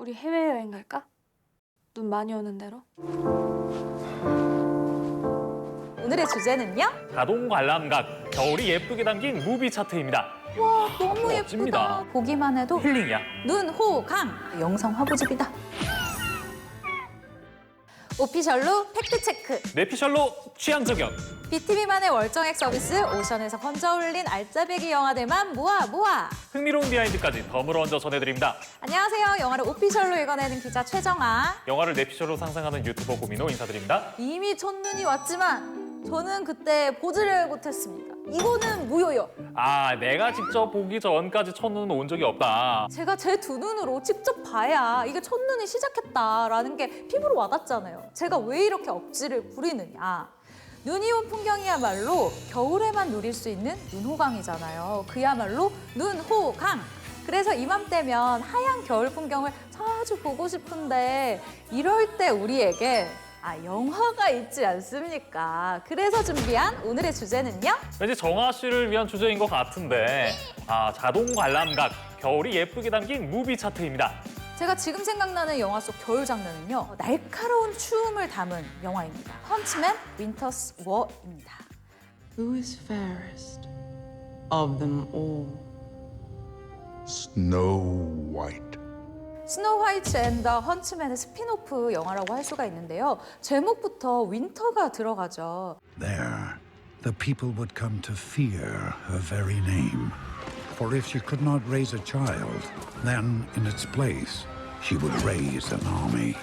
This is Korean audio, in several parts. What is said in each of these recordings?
우리 해외여행 갈까? 눈 많이 오는 데로? 오늘의 주제는요? 자동 관람각, 겨울이 예쁘게 담긴 무비 차트입니다. 와, 너무 멋집니다. 예쁘다. 보기만 해도 힐링이야. 눈, 호, 강! 영상 화보집이다. 오피셜로 팩트체크. 내피셜로 취향 저격. BTV만의 월정액 서비스 오션에서 건져 올린 알짜배기 영화들만 모아. 흥미로운 비하인드까지 덤으로 얹어 전해드립니다. 안녕하세요. 영화를 오피셜로 읽어내는 기자 최정아. 영화를 내피셜로 상상하는 유튜버 고민호 인사드립니다. 이미 첫눈이 왔지만 저는 그때 보지를 못했습니다. 이거는 무효요. 내가 직접 보기 전까지 첫눈은 온 적이 없다. 제가 제 두 눈으로 직접 봐야 이게 첫눈이 시작했다라는 게 피부로 와닿잖아요. 제가 왜 이렇게 억지를 부리느냐. 눈이 온 풍경이야말로 겨울에만 누릴 수 있는 눈호강이잖아요. 그야말로 눈호강. 그래서 이맘때면 하얀 겨울 풍경을 자주 보고 싶은데 이럴 때 우리에게 영화가 있지 않습니까? 그래서 준비한 오늘의 주제는요? 왠지 정아 씨를 위한 주제인 것 같은데 자동 관람각, 겨울이 예쁘게 담긴 무비 차트입니다. 제가 지금 생각나는 영화 속 겨울 장면은요. 날카로운 추움을 담은 영화입니다. 헌츠맨 윈터스 워입니다. Who is fairest of them all? Snow White. 스노우 화이트 앤 더 헌츠맨의 스핀오프 영화라고 할 수가 있는데요. 제목부터 윈터가 들어가죠. There, the people would come to fear her very name. For if she could not raise a child, then in its place, she would raise an army.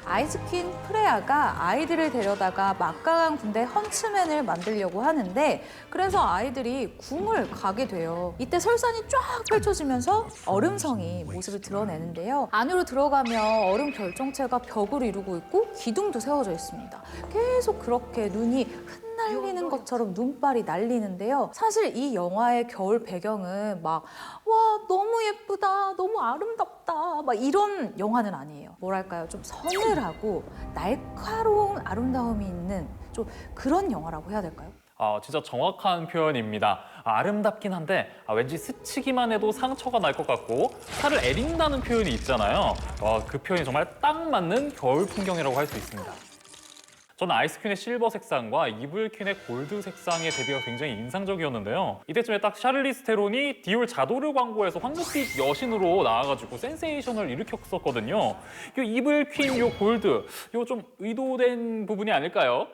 아이스퀸 프레아가 아이들을 데려다가 막강한 군대 헌츠맨을 만들려고 하는데 그래서 아이들이 궁을 가게 돼요. 이때 설산이 쫙 펼쳐지면서 얼음성이 모습을 드러내는데요. 안으로 들어가면 얼음 결정체가 벽을 이루고 있고 기둥도 세워져 있습니다. 계속 그렇게 눈이 흩날리는 것처럼 눈발이 날리는데요. 사실 이 영화의 겨울 배경은 와 너무 예쁘다, 너무 아름답다 막 이런 영화는 아니에요. 뭐랄까요, 좀 서늘하고 날카로운 아름다움이 있는 좀 그런 영화라고 해야 될까요? 진짜 정확한 표현입니다. 아름답긴 한데 왠지 스치기만 해도 상처가 날 것 같고 살을 애린다는 표현이 있잖아요. 그 표현이 정말 딱 맞는 겨울 풍경이라고 할 수 있습니다. 저는 아이스퀸의 실버 색상과 이블퀸의 골드 색상의 대비가 굉장히 인상적이었는데요. 이때쯤에 딱 샤를리스 테론이 디올 자도르 광고에서 황금빛 여신으로 나와가지고 센세이션을 일으켰었거든요. 이 이블퀸, 이 골드, 이거 좀 의도된 부분이 아닐까요?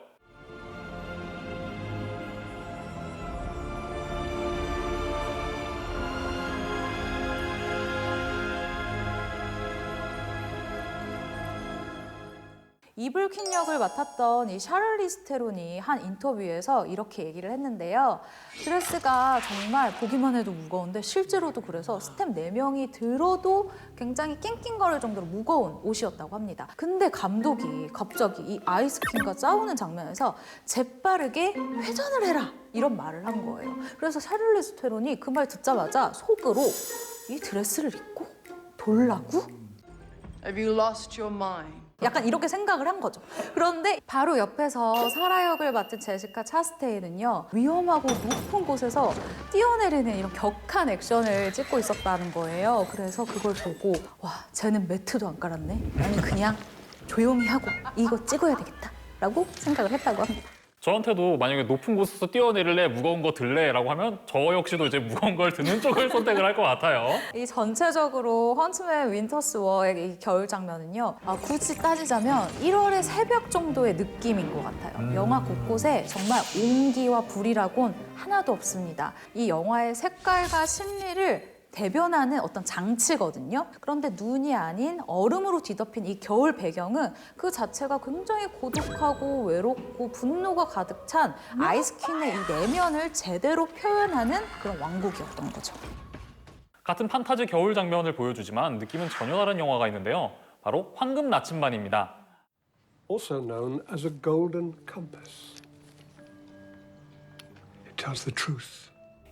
이블퀸 역을 맡았던 이 샤를리스 테론이 한 인터뷰에서 이렇게 얘기를 했는데요. 드레스가 정말 보기만 해도 무거운데 실제로도 그래서 스텝 4명이 들어도 굉장히 낑낑거릴 정도로 무거운 옷이었다고 합니다. 근데 감독이 갑자기 이 아이스퀸과 싸우는 장면에서 재빠르게 회전을 해라 이런 말을 한 거예요. 그래서 샤를리스 테론이 그 말 듣자마자 속으로 이 드레스를 입고 돌라고? Have you lost your mind? 약간 이렇게 생각을 한 거죠. 그런데 바로 옆에서 사라 역을 맡은 제시카 차스테인은요. 위험하고 높은 곳에서 뛰어내리는 이런 격한 액션을 찍고 있었다는 거예요. 그래서 그걸 보고 와, 쟤는 매트도 안 깔았네. 아니 그냥 조용히 하고 이거 찍어야 되겠다라고 생각을 했다고 합니다. 저한테도 만약에 높은 곳에서 뛰어내릴래, 무거운 거 들래? 라고 하면 저 역시도 이제 무거운 걸 드는 쪽을 선택을 할 것 같아요. 이 전체적으로 헌츠맨 윈터스 워의 이 겨울 장면은요. 굳이 따지자면 1월의 새벽 정도의 느낌인 것 같아요. 영화 곳곳에 정말 온기와 불이라곤 하나도 없습니다. 이 영화의 색깔과 심리를 대변하는 어떤 장치거든요. 그런데 눈이 아닌 얼음으로 뒤덮인 이 겨울 배경은 그 자체가 굉장히 고독하고 외롭고 분노가 가득 찬 아이스퀸의 이 내면을 제대로 표현하는 그런 왕국이었던 거죠. 같은 판타지 겨울 장면을 보여주지만 느낌은 전혀 다른 영화가 있는데요. 바로 황금 나침반입니다. Also known as a golden compass. It tells the truth.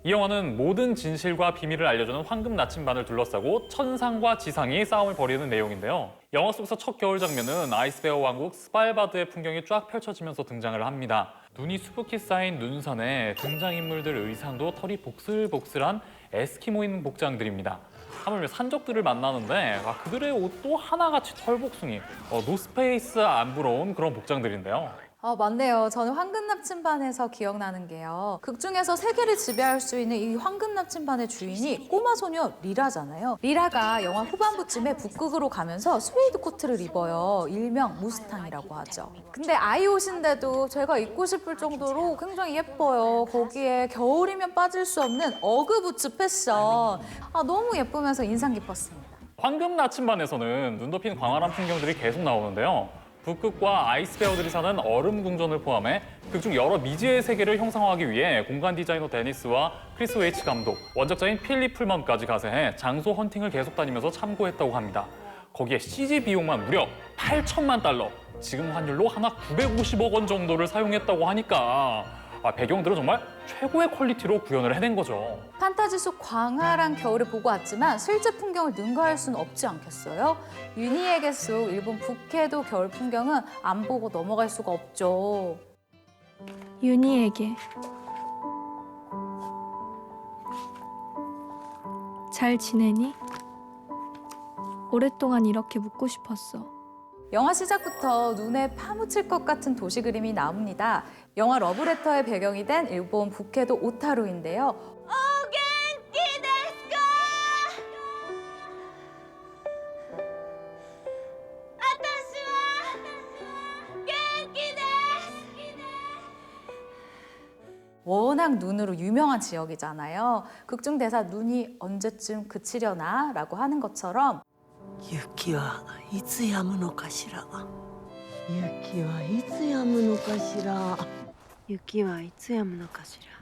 이 영화는 모든 진실과 비밀을 알려주는 황금 나침반을 둘러싸고 천상과 지상이 싸움을 벌이는 내용인데요. 영화 속에서 첫 겨울 장면은 아이스베어 왕국 스발바드의 풍경이 쫙 펼쳐지면서 등장을 합니다. 눈이 수북히 쌓인 눈산에 등장인물들 의상도 털이 복슬복슬한 에스키모인 복장들입니다. 하물며 산적들을 만나는데 그들의 옷도 하나같이 털복숭이, 노스페이스 안 부러운 그런 복장들인데요. 맞네요. 저는 황금 납침반에서 기억나는 게요. 극 중에서 세계를 지배할 수 있는 이 황금 납침반의 주인이 꼬마 소녀 리라잖아요. 리라가 영화 후반부쯤에 북극으로 가면서 스웨이드 코트를 입어요. 일명 무스탕이라고 하죠. 근데 아이 옷인데도 제가 입고 싶을 정도로 굉장히 예뻐요. 거기에 겨울이면 빠질 수 없는 어그부츠 패션. 너무 예쁘면서 인상 깊었습니다. 황금 나침반에서는 눈 덮인 광활한 풍경들이 계속 나오는데요. 북극과 아이스베어들이 사는 얼음 궁전을 포함해 극중 여러 미지의 세계를 형상화하기 위해 공간 디자이너 데니스와 크리스 웨이츠 감독, 원작자인 필립 풀먼까지 가세해 장소 헌팅을 계속 다니면서 참고했다고 합니다. 거기에 CG 비용만 무려 8천만 달러, 지금 환율로 하나 950억 원 정도를 사용했다고 하니까 배경들은 정말 최고의 퀄리티로 구현을 해낸 거죠. 판타지 속 광활한 겨울을 보고 왔지만 실제 풍경을 능가할 수는 없지 않겠어요? 유니에게 속 일본 북해도 겨울 풍경은 안 보고 넘어갈 수가 없죠. 윤희에게 잘 지내니? 오랫동안 이렇게 묻고 싶었어. 영화 시작부터 눈에 파묻힐 것 같은 도시 그림이 나옵니다. 영화 러브레터의 배경이 된 일본 북해도 오타루인데요. 워낙 눈으로 유명한 지역이잖아요. 극중 대사 눈이 언제쯤 그치려나 라고 하는 것처럼 雪はいつ止むのかしら雪はいつ止むのかしら雪はいつ止むのかしら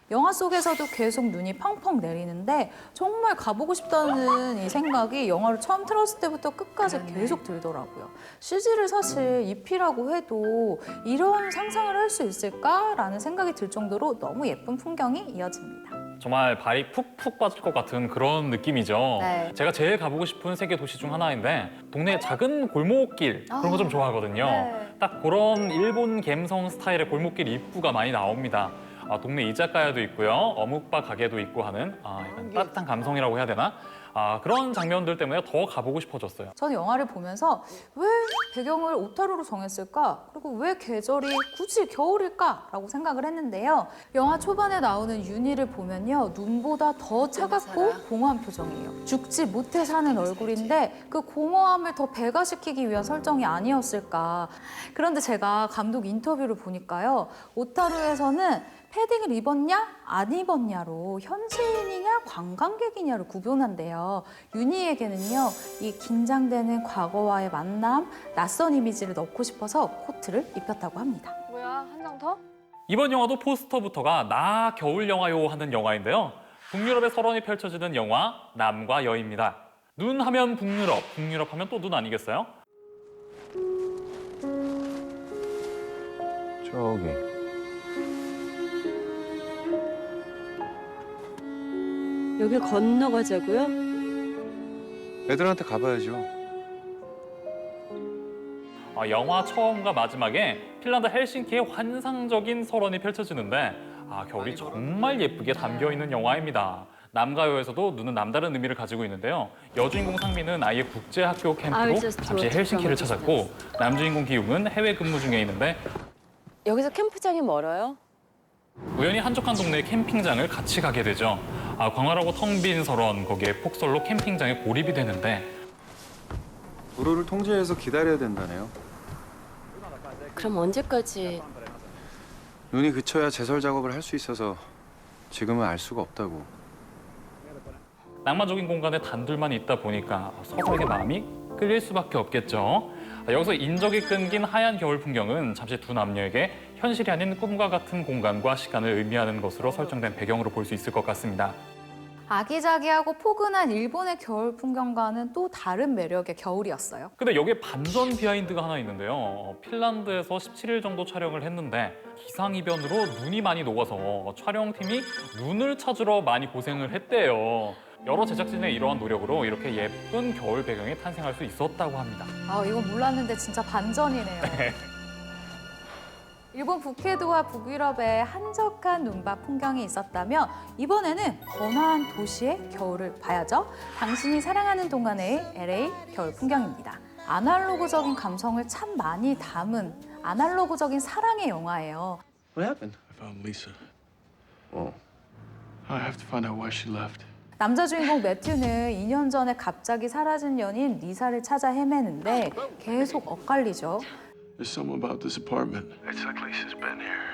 영화 속에서도 계속 눈이 펑펑 내리는데 정말 가보고 싶다는 이 생각이 영화를 처음 틀었을 때부터 끝까지 계속 들더라고요. CG를 사실 입히라고 해도 이런 상상을 할 수 있을까라는 생각이 들 정도로 너무 예쁜 풍경이 이어집니다. 정말 발이 푹푹 빠질 것 같은 그런 느낌이죠. 네. 제가 제일 가보고 싶은 세계 도시 중 하나인데 동네 작은 골목길 그런 거 좀 좋아하거든요. 네. 딱 그런 일본 갬성 스타일의 골목길 입구가 많이 나옵니다. 동네 이자카야도 있고요. 어묵바 가게도 있고 하는 약간 따뜻한 감성이라고 해야 되나? 그런 장면들 때문에 더 가보고 싶어졌어요. 저는 영화를 보면서 왜 배경을 오타루로 정했을까? 그리고 왜 계절이 굳이 겨울일까라고 생각을 했는데요. 영화 초반에 나오는 윤희를 보면요. 눈보다 더 차갑고 공허한 표정이에요. 죽지 못해 사는 얼굴인데 그 공허함을 더 배가시키기 위한 설정이 아니었을까. 그런데 제가 감독 인터뷰를 보니까요. 오타루에서는 패딩을 입었냐 안 입었냐로 현지인이냐 관광객이냐를 구분한대요. 윤희에게는요. 이 긴장되는 과거와의 만남, 낯선 이미지를 넣고 싶어서 코트를 입혔다고 합니다. 뭐야, 한 장 더? 이번 영화도 포스터부터가 나 겨울 영화요 하는 영화인데요. 북유럽의 설원이 펼쳐지는 영화 남과 여입니다. 눈 하면 북유럽, 북유럽 하면 또 눈 아니겠어요? 저기 여길 건너가자고요? 애들한테 가봐야죠. 영화 처음과 마지막에 핀란드 헬싱키의 환상적인 설원이 펼쳐지는데 겨울이 정말 예쁘게 담겨있는 영화입니다. 남가요에서도 눈은 남다른 의미를 가지고 있는데요. 여주인공 상민은 아예 국제학교 캠프로 잠시 헬싱키를 찾았고 남주인공 기웅은 해외 근무 중에 있는데 여기서 캠프장이 멀어요? 우연히 한적한 동네의 캠핑장을 같이 가게 되죠. 광활하고 텅 빈 설원, 거기에 폭설로 캠핑장에 고립이 되는데 도로를 통제해서 기다려야 된다네요. 그럼 언제까지? 눈이 그쳐야 제설 작업을 할 수 있어서 지금은 알 수가 없다고. 낭만적인 공간에 단둘만 있다 보니까 서로에게 마음이 끌릴 수밖에 없겠죠. 여기서 인적이 끊긴 하얀 겨울 풍경은 잠시 두 남녀에게 현실이 아닌 꿈과 같은 공간과 시간을 의미하는 것으로 설정된 배경으로 볼 수 있을 것 같습니다. 아기자기하고 포근한 일본의 겨울 풍경과는 또 다른 매력의 겨울이었어요. 근데 여기에 반전 비하인드가 하나 있는데요. 핀란드에서 17일 정도 촬영을 했는데 기상이변으로 눈이 많이 녹아서 촬영팀이 눈을 찾으러 많이 고생을 했대요. 여러 제작진의 이러한 노력으로 이렇게 예쁜 겨울 배경이 탄생할 수 있었다고 합니다. 이건 몰랐는데 진짜 반전이네요. 일본 북해도와 북유럽의 한적한 눈밭 풍경이 있었다면 이번에는 번화한 도시의 겨울을 봐야죠. 당신이 사랑하는 동안의 LA 겨울 풍경입니다. 아날로그적인 감성을 참 많이 담은 아날로그적인 사랑의 영화예요. What happened? I found Lisa. Oh. I have to find out why she left. 남자 주인공 매튜는 2년 전에 갑자기 사라진 연인 리사를 찾아 헤매는데 계속 엇갈리죠. There's something about this apartment. It's like Lisa's been here.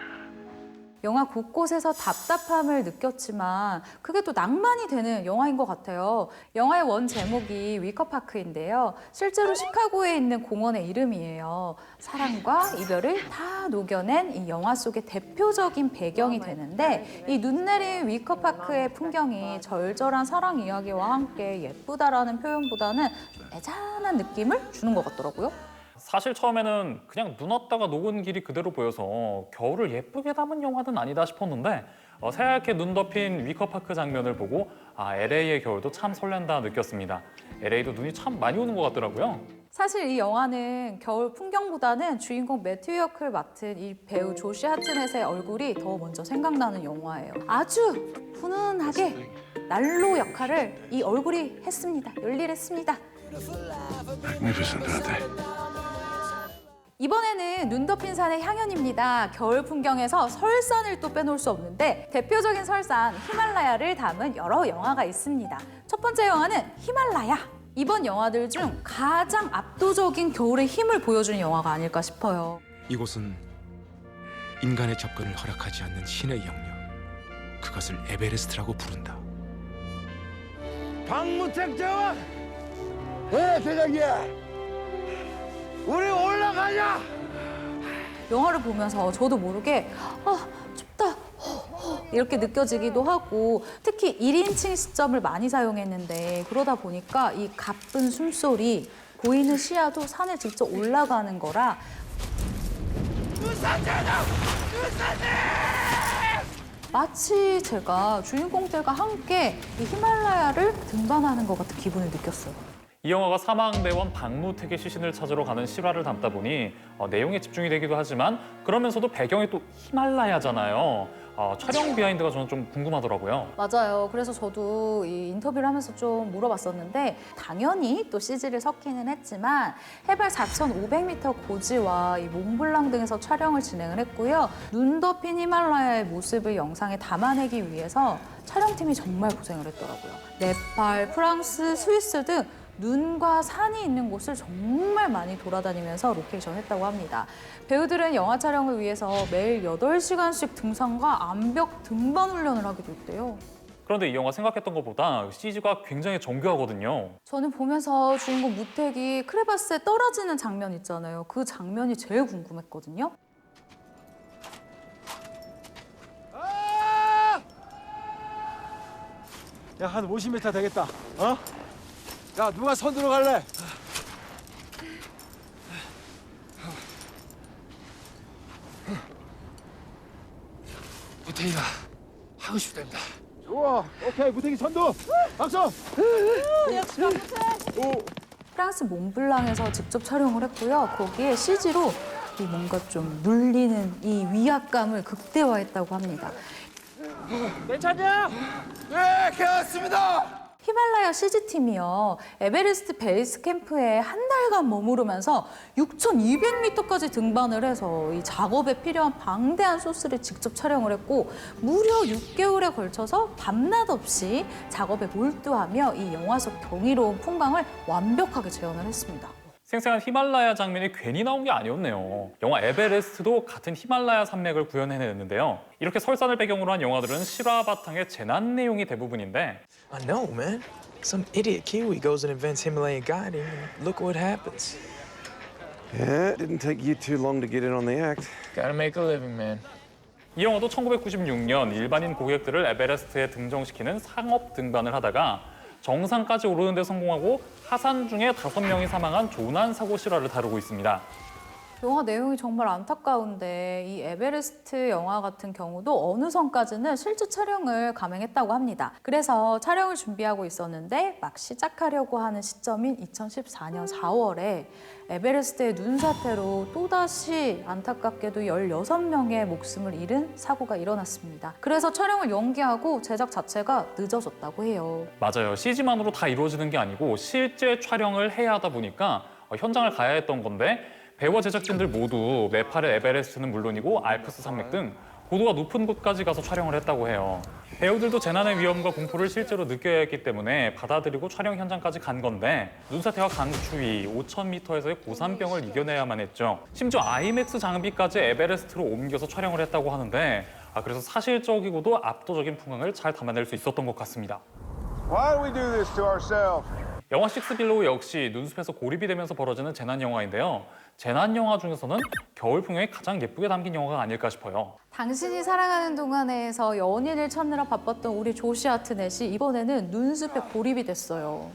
영화 곳곳에서 답답함을 느꼈지만 그게 또 낭만이 되는 영화인 것 같아요. 영화의 원 제목이 위커파크인데요. 실제로 시카고에 있는 공원의 이름이에요. 사랑과 이별을 다 녹여낸 이 영화 속의 대표적인 배경이 되는데 이 눈 내린 위커파크의 풍경이 절절한 사랑 이야기와 함께 예쁘다라는 표현보다는 애잔한 느낌을 주는 것 같더라고요. 사실 처음에는 그냥 눈 왔다가 녹은 길이 그대로 보여서 겨울을 예쁘게 담은 영화는 아니다 싶었는데 새하얗게 눈 덮인 위커파크 장면을 보고 LA의 겨울도 참 설렌다 느꼈습니다. LA도 눈이 참 많이 오는 것 같더라고요. 사실 이 영화는 겨울 풍경보다는 주인공 매튜 역을 맡은 이 배우 조시 하트넷의 얼굴이 더 먼저 생각나는 영화예요. 아주 훈훈하게 난로 역할을 이 얼굴이 했습니다. 열일했습니다. Magnificent, aren't they? 이번에는 눈 덮인 산의 향연입니다. 겨울 풍경에서 설산을 또 빼놓을 수 없는데 대표적인 설산 히말라야를 담은 여러 영화가 있습니다. 첫 번째 영화는 히말라야. 이번 영화들 중 가장 압도적인 겨울의 힘을 보여주는 영화가 아닐까 싶어요. 이곳은 인간의 접근을 허락하지 않는 신의 영역. 그것을 에베레스트라고 부른다. 박무택 대원! 네, 대장이야! 우리 올라가자! 영화를 보면서 저도 모르게 춥다 이렇게 느껴지기도 하고 특히 1인칭 시점을 많이 사용했는데 그러다 보니까 이 가쁜 숨소리 보이는 시야도 산에 직접 올라가는 거라 마치 제가 주인공들과 함께 이 히말라야를 등반하는 것 같은 기분을 느꼈어요. 이 영화가 사망대원 박무택의 시신을 찾으러 가는 실화를 담다 보니 내용에 집중이 되기도 하지만 그러면서도 배경이 또 히말라야잖아요. 촬영 비하인드가 저는 좀 궁금하더라고요. 맞아요. 그래서 저도 이 인터뷰를 하면서 좀 물어봤었는데 당연히 또 CG를 섞기는 했지만 해발 4,500m 고지와 이 몽블랑 등에서 촬영을 진행을 했고요. 눈 덮인 히말라야의 모습을 영상에 담아내기 위해서 촬영팀이 정말 고생을 했더라고요. 네팔, 프랑스, 스위스 등 눈과 산이 있는 곳을 정말 많이 돌아다니면서 로케이션 했다고 합니다. 배우들은 영화 촬영을 위해서 매일 8시간씩 등산과 암벽 등반 훈련을 하기도 했대요. 그런데 이 영화 생각했던 것보다 CG가 굉장히 정교하거든요. 저는 보면서 주인공 무택이 크레바스에 떨어지는 장면 있잖아요. 그 장면이 제일 궁금했거든요. 야, 한 50m 되겠다. 어? 야, 누가 선두로 갈래? 무태이가 하고 싶답니다. 좋아. 오케이, 무태기 선두. 박수. 프랑스 몽블랑에서 직접 촬영을 했고요. 거기에 CG로 이 뭔가 좀 눌리는 이 위압감을 극대화했다고 합니다. 괜찮냐? 네, 괜찮습니다. 히말라야 CG팀이요. 에베레스트 베이스 캠프에 한 달간 머무르면서 6,200m까지 등반을 해서 이 작업에 필요한 방대한 소스를 직접 촬영을 했고 무려 6개월에 걸쳐서 밤낮 없이 작업에 몰두하며 이 영화 속 경이로운 풍광을 완벽하게 재현을 했습니다. 생생한 히말라야 장면이 괜히 나온 게 아니었네요. 영화 에베레스트도 같은 히말라야 산맥을 구현해냈는데요. 이렇게 설산을 배경으로 한 영화들은 실화 바탕의 재난 내용이 대부분인데 I know, man. Some idiot Kiwi goes and invents Himalayan guiding, and look what happens. Yeah, it didn't take you too long to get in on the act. Gotta make a living, man. 이 영화도 1996년 일반인 고객들을 에베레스트에 등정시키는 상업 등반을 하다가 정상까지 오르는 데 성공하고 하산 중에 5명이 사망한 조난 사고 실화를 다루고 있습니다. 영화 내용이 정말 안타까운데 이 에베레스트 영화 같은 경우도 어느 선까지는 실제 촬영을 감행했다고 합니다. 그래서 촬영을 준비하고 있었는데 막 시작하려고 하는 시점인 2014년 4월에 에베레스트의 눈사태로 또다시 안타깝게도 16명의 목숨을 잃은 사고가 일어났습니다. 그래서 촬영을 연기하고 제작 자체가 늦어졌다고 해요. 맞아요. CG만으로 다 이루어지는 게 아니고 실제 촬영을 해야 하다 보니까 현장을 가야 했던 건데 배우와 제작진들 모두 네팔의 에베레스트는 물론이고 알프스 산맥 등 고도가 높은 곳까지 가서 촬영을 했다고 해요. 배우들도 재난의 위험과 공포를 실제로 느껴야 했기 때문에 받아들이고 촬영 현장까지 간 건데 눈사태와 강추위, 5,000m에서의 고산병을 이겨내야만 했죠. 심지어 아이맥스 장비까지 에베레스트로 옮겨서 촬영을 했다고 하는데 그래서 사실적이고도 압도적인 풍광을 잘 담아낼 수 있었던 것 같습니다. Why do we do this to ourselves? 영화 식스빌로우 역시 눈숲에서 고립이 되면서 벌어지는 재난 영화인데요. 재난 영화 중에서는 겨울 풍경이 가장 예쁘게 담긴 영화가 아닐까 싶어요. 당신이 사랑하는 동안에서 연인을 찾느라 바빴던 우리 조시 하트넷이 이번에는 눈숲에 고립이 됐어요.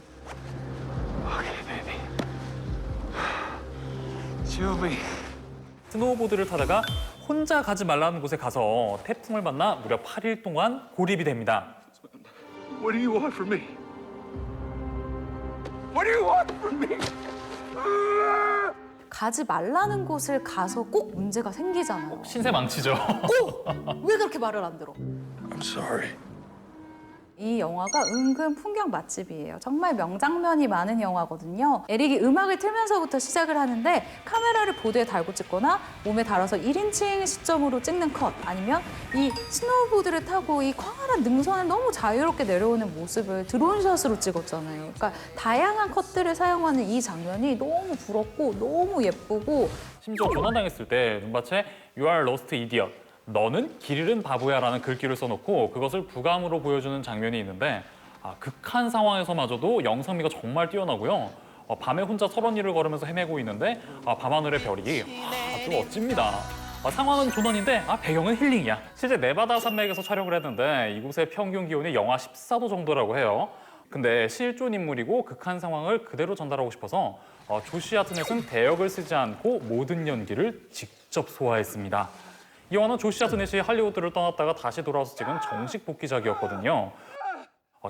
스노우보드를 타다가 혼자 가지 말라는 곳에 가서 태풍을 만나 무려 8일 동안 고립이 됩니다. What do you want from me? What do you want from me? 가지 말라는 곳을 가서 꼭 문제가 생기잖아요. 신세 망치죠. 왜 그렇게 말을 안 들어? I'm sorry. 이 영화가 은근 풍경 맛집이에요. 정말 명장면이 많은 영화거든요. 에릭이 음악을 틀면서부터 시작을 하는데 카메라를 보드에 달고 찍거나 몸에 달아서 1인칭 시점으로 찍는 컷 아니면 이 스노우보드를 타고 이 광활한 능선을 너무 자유롭게 내려오는 모습을 드론샷으로 찍었잖아요. 그러니까 다양한 컷들을 사용하는 이 장면이 너무 부럽고 너무 예쁘고 심지어 조난당했을 때 눈밭에 You are lost idiot. 너는 길 잃은 바보야라는 글귀를 써놓고 그것을 부감으로 보여주는 장면이 있는데 극한 상황에서마저도 영상미가 정말 뛰어나고요. 밤에 혼자 서론 일을 걸으면서 헤매고 있는데 밤하늘의 별이 아주 멋집니다. 상황은 조난인데 배경은 힐링이야. 실제 네바다 산맥에서 촬영을 했는데 이곳의 평균 기온이 영하 14도 정도라고 해요. 근데 실존 인물이고 극한 상황을 그대로 전달하고 싶어서 조시 하트넷은 대역을 쓰지 않고 모든 연기를 직접 소화했습니다. 이 영화는 조시 하트넷이 할리우드를 떠났다가 다시 돌아와서 찍은 정식 복귀작이었거든요.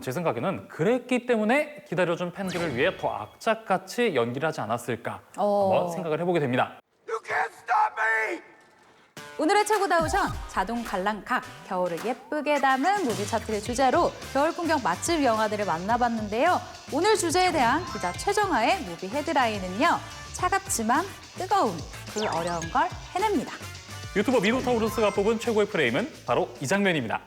제 생각에는 그랬기 때문에 기다려준 팬들을 위해 더 악착같이 연기를 하지 않았을까 한번 생각을 해보게 됩니다. You can't stop me! 오늘의 최고다우션 자동 관람각 겨울을 예쁘게 담은 무비 차트를 주제로 겨울 풍경 맛집 영화들을 만나봤는데요. 오늘 주제에 대한 기자 최정아의 무비 헤드라인은요. 차갑지만 뜨거운 그 어려운 걸 해냅니다. 유튜버 미노타우루스가 뽑은 최고의 프레임은 바로 이 장면입니다.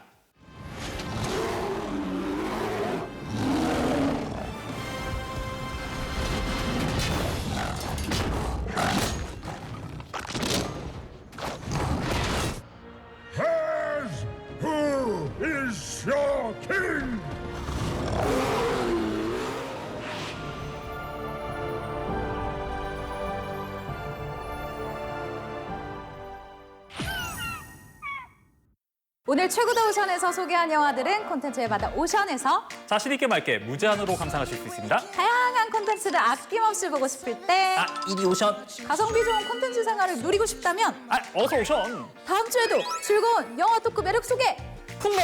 Who is your king? 오늘 최고다우션에서 소개한 영화들은 콘텐츠에 받아 오션에서 자신 있게 맑게 무제한으로 감상하실 수 있습니다. 다양한 콘텐츠를 아낌없이 보고 싶을 때 이리 오션. 가성비 좋은 콘텐츠 생활을 누리고 싶다면 어서 오션. 다음 주에도 즐거운 영화 토크 매력 소개 풍맹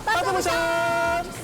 빠져오션!